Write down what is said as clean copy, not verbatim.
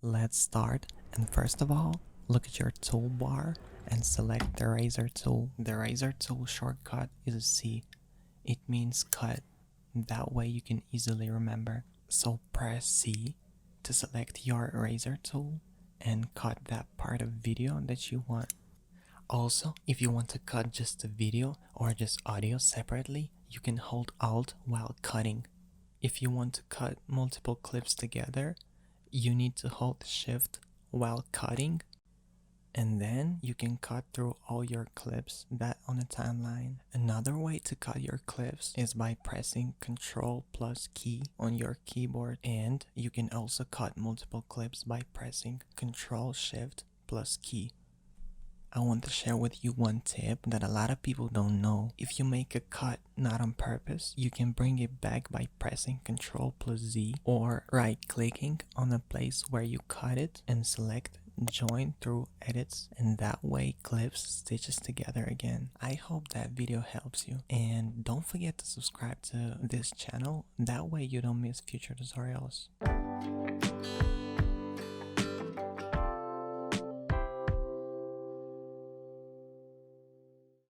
Let's start, and first of all, look at your toolbar and select the razor tool. The razor tool shortcut is a C. It means cut. That way you can easily remember. So press C to select your razor tool and cut that part of video that you want. Also, if you want to cut just the video or just audio separately, you can hold Alt while cutting. If you want to cut multiple clips together, you need to hold Shift while cutting, and then you can cut through all your clips that on the timeline. Another way to cut your clips is by pressing Ctrl plus key on your keyboard, and you can also cut multiple clips by pressing Ctrl Shift plus key. I want to share with you one tip that a lot of people don't know. If you make a cut not on purpose, you can bring it back by pressing Ctrl plus Z or right clicking on the place where you cut it and select join through edits, and that way clips stitches together again. I hope that video helps you, and don't forget to subscribe to this channel, that way you don't miss future tutorials.